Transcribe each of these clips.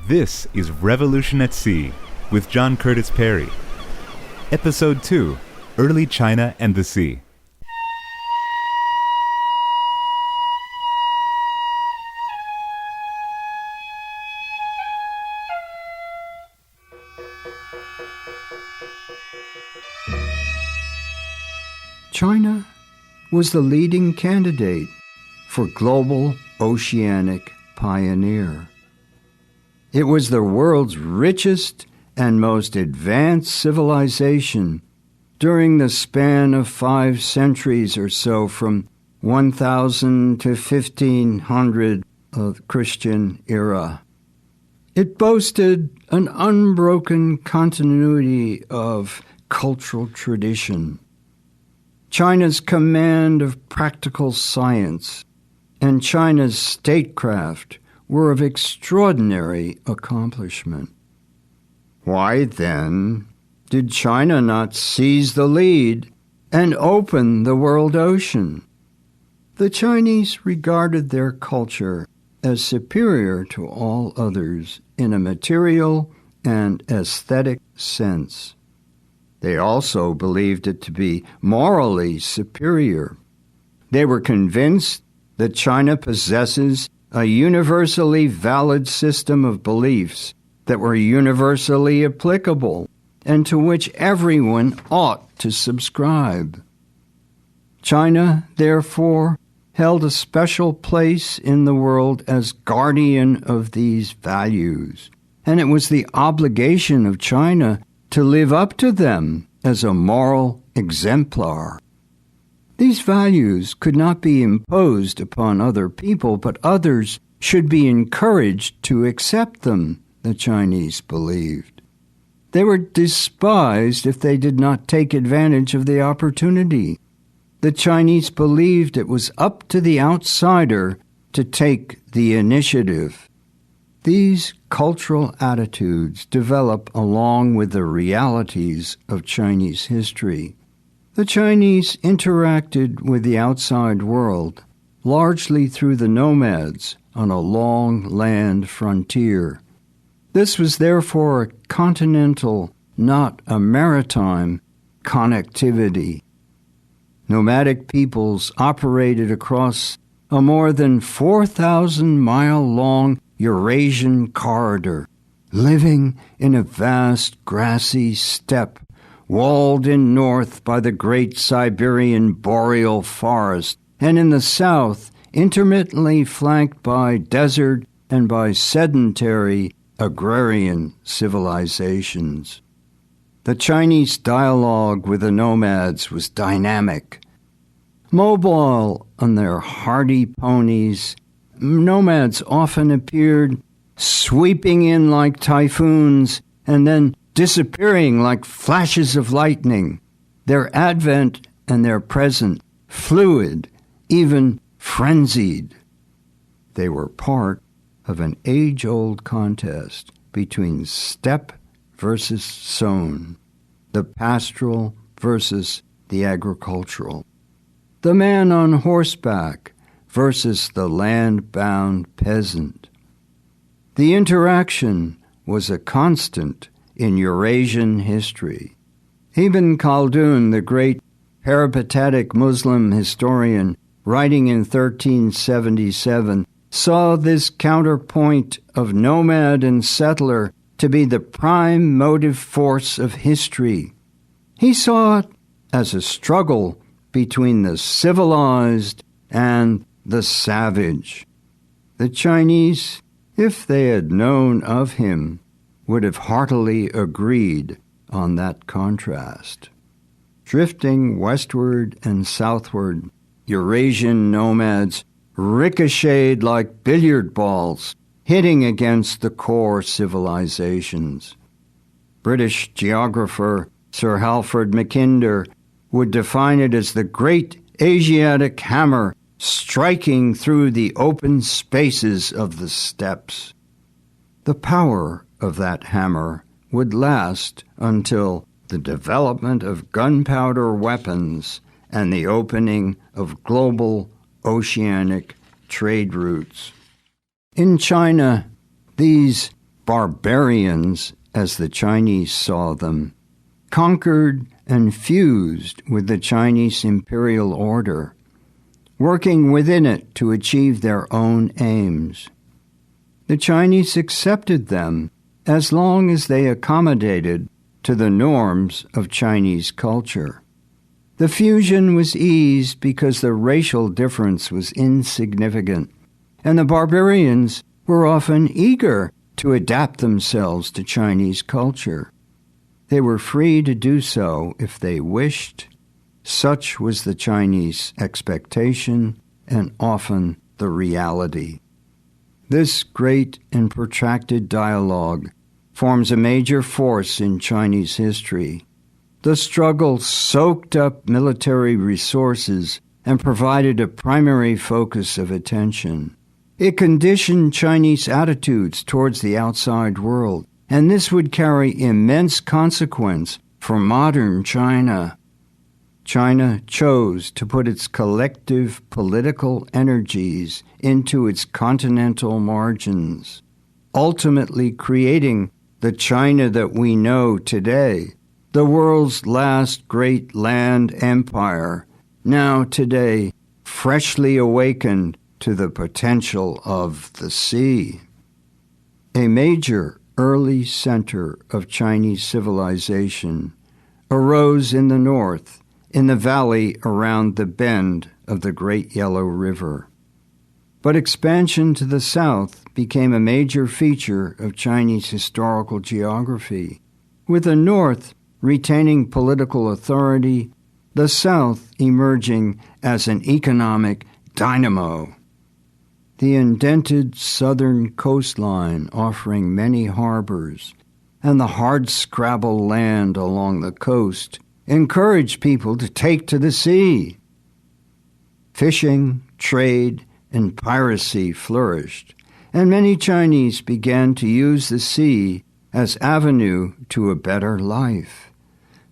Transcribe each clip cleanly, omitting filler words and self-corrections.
This is Revolution at Sea with John Curtis Perry. Episode 2, Early China and the Sea. China was the leading candidate for global oceanic pioneer. It was the world's richest and most advanced civilization during the span of 5 centuries or so, from 1000 to 1500 of the Christian era. It boasted an unbroken continuity of cultural tradition. China's command of practical science and China's statecraft were of extraordinary accomplishment. Why, then, did China not seize the lead and open the world ocean? The Chinese regarded their culture as superior to all others in a material and aesthetic sense. They also believed it to be morally superior. They were convinced that China possesses a universally valid system of beliefs that were universally applicable and to which everyone ought to subscribe. China, therefore, held a special place in the world as guardian of these values, and it was the obligation of China to live up to them as a moral exemplar. These values could not be imposed upon other people, but others should be encouraged to accept them, the Chinese believed. They were despised if they did not take advantage of the opportunity. The Chinese believed it was up to the outsider to take the initiative. These cultural attitudes develop along with the realities of Chinese history. The Chinese interacted with the outside world largely through the nomads on a long land frontier. This was therefore a continental, not a maritime, connectivity. Nomadic peoples operated across a more than 4,000-mile-long Eurasian corridor, living in a vast grassy steppe walled in north by the great Siberian boreal forest, and in the south intermittently flanked by desert and by sedentary agrarian civilizations. The Chinese dialogue with the nomads was dynamic. Mobile on their hardy ponies, nomads often appeared sweeping in like typhoons and then disappearing like flashes of lightning, their advent and their present fluid, even frenzied. They were part of an age-old contest between steppe versus sown, the pastoral versus the agricultural, the man on horseback versus the land-bound peasant. The interaction was a constant in Eurasian history. Ibn Khaldun, the great peripatetic Muslim historian, writing in 1377, saw this counterpoint of nomad and settler to be the prime motive force of history. He saw it as a struggle between the civilized and the savage. The Chinese, if they had known of him, would have heartily agreed on that contrast. Drifting westward and southward, Eurasian nomads ricocheted like billiard balls, hitting against the core civilizations. British geographer Sir Halford Mackinder would define it as the great Asiatic hammer striking through the open spaces of the steppes. The power of that hammer would last until the development of gunpowder weapons and the opening of global oceanic trade routes. In China, these barbarians, as the Chinese saw them, conquered and fused with the Chinese imperial order, working within it to achieve their own aims. The Chinese accepted them as long as they accommodated to the norms of Chinese culture. The fusion was eased because the racial difference was insignificant, and the barbarians were often eager to adapt themselves to Chinese culture. They were free to do so if they wished. Such was the Chinese expectation and often the reality. This great and protracted dialogue forms a major force in Chinese history. The struggle soaked up military resources and provided a primary focus of attention. It conditioned Chinese attitudes towards the outside world, and this would carry immense consequence for modern China. China chose to put its collective political energies into its continental margins, ultimately creating the China that we know today, the world's last great land empire, now today freshly awakened to the potential of the sea. A major early center of Chinese civilization arose in the north, in the valley around the bend of the Great Yellow River. But expansion to the south became a major feature of Chinese historical geography, with the north retaining political authority, the south emerging as an economic dynamo. The indented southern coastline offering many harbors, and the hardscrabble land along the coast encouraged people to take to the sea. Fishing, trade, and piracy flourished, and many Chinese began to use the sea as avenue to a better life.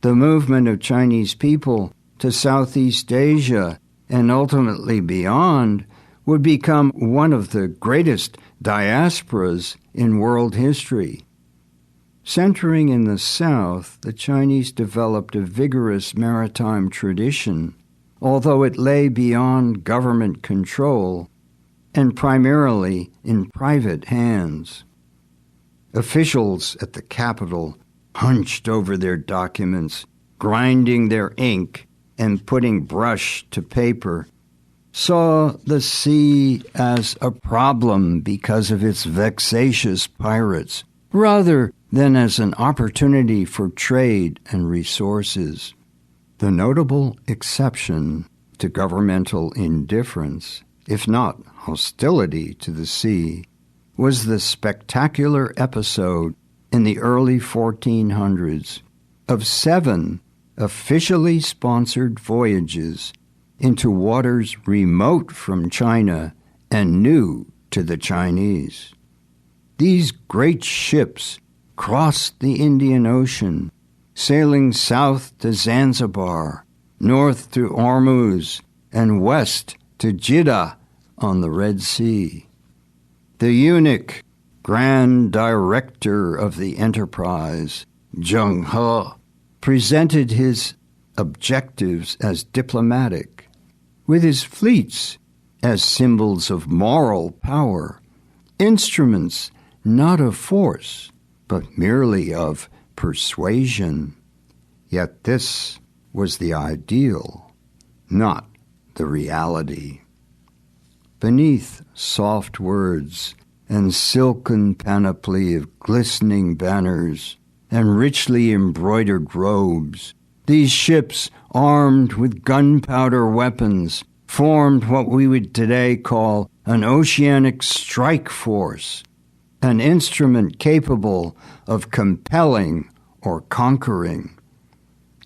The movement of Chinese people to Southeast Asia and ultimately beyond would become one of the greatest diasporas in world history. Centering in the south, the Chinese developed a vigorous maritime tradition, although it lay beyond government control and primarily in private hands. Officials at the capital hunched over their documents, grinding their ink and putting brush to paper, saw the sea as a problem because of its vexatious pirates, rather than as an opportunity for trade and resources. The notable exception to governmental indifference, if not hostility to the sea, was the spectacular episode in the early 1400s of 7 officially sponsored voyages into waters remote from China and new to the Chinese. These great ships crossed the Indian Ocean, sailing south to Zanzibar, north to Ormuz, and west to Jeddah on the Red Sea. The eunuch, Grand Director of the enterprise, Zheng He, presented his objectives as diplomatic, with his fleets as symbols of moral power, instruments not of force, but merely of persuasion. Yet this was the ideal, not the reality. Beneath soft words and silken panoply of glistening banners and richly embroidered robes, these ships, armed with gunpowder weapons, formed what we would today call an oceanic strike force, an instrument capable of compelling or conquering.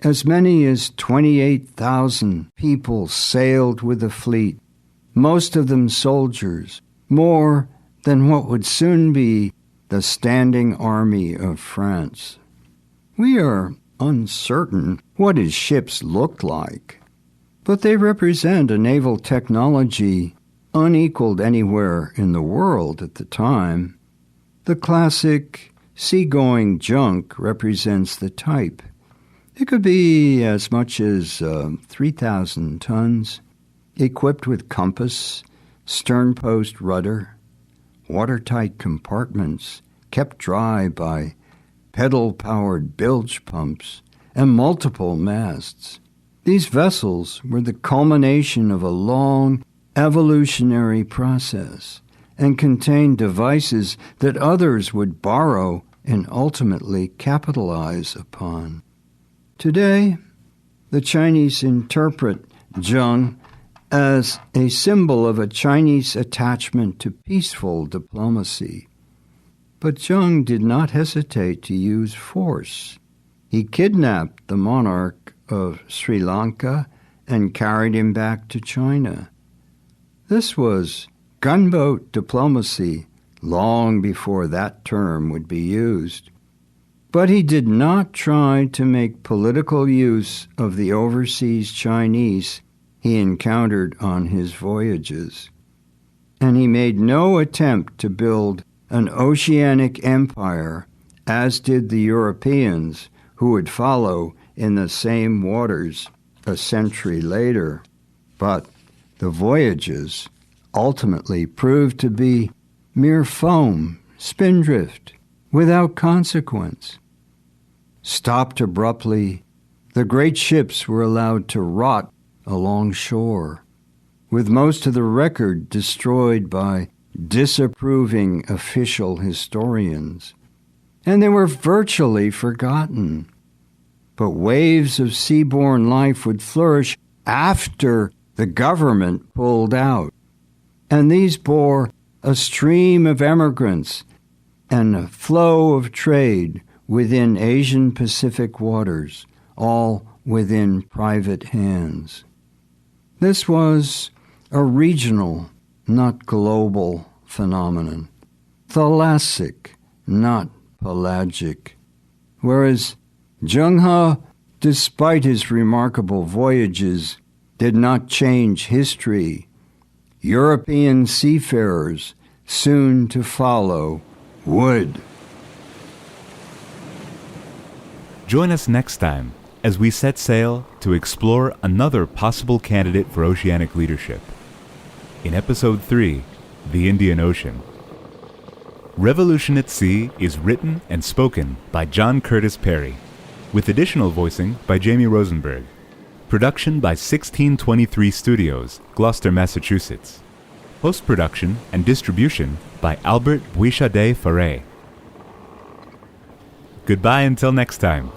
As many as 28,000 people sailed with the fleet, most of them soldiers, more than what would soon be the standing army of France. We are uncertain what his ships looked like, but they represent a naval technology unequaled anywhere in the world at the time. The classic seagoing junk represents the type. It could be as much as 3,000 tons, equipped with compass, sternpost rudder, watertight compartments kept dry by pedal-powered bilge pumps, and multiple masts. These vessels were the culmination of a long evolutionary process and contained devices that others would borrow and ultimately capitalize upon. Today, the Chinese interpret zheng as a symbol of a Chinese attachment to peaceful diplomacy. But Zheng did not hesitate to use force. He kidnapped the monarch of Sri Lanka and carried him back to China. This was gunboat diplomacy long before that term would be used. But he did not try to make political use of the overseas Chinese he encountered on his voyages. And he made no attempt to build an oceanic empire, as did the Europeans who would follow in the same waters a century later. But the voyages ultimately proved to be mere foam, spindrift, without consequence. Stopped abruptly, the great ships were allowed to rot along shore, with most of the record destroyed by disapproving official historians, and they were virtually forgotten. But waves of seaborne life would flourish after the government pulled out, and these bore a stream of emigrants and a flow of trade within Asian Pacific waters, all within private hands. This was a regional, not global phenomenon, thalassic, not pelagic, whereas Zheng He, despite his remarkable voyages, did not change history. European seafarers, soon to follow, would. Join us next time as we set sail to explore another possible candidate for oceanic leadership. In Episode 3, The Indian Ocean. Revolution at Sea is written and spoken by John Curtis Perry, with additional voicing by Jamie Rosenberg. Production by 1623 Studios, Gloucester, Massachusetts. Post-production and distribution by Albert Bouichade Faré. Goodbye until next time.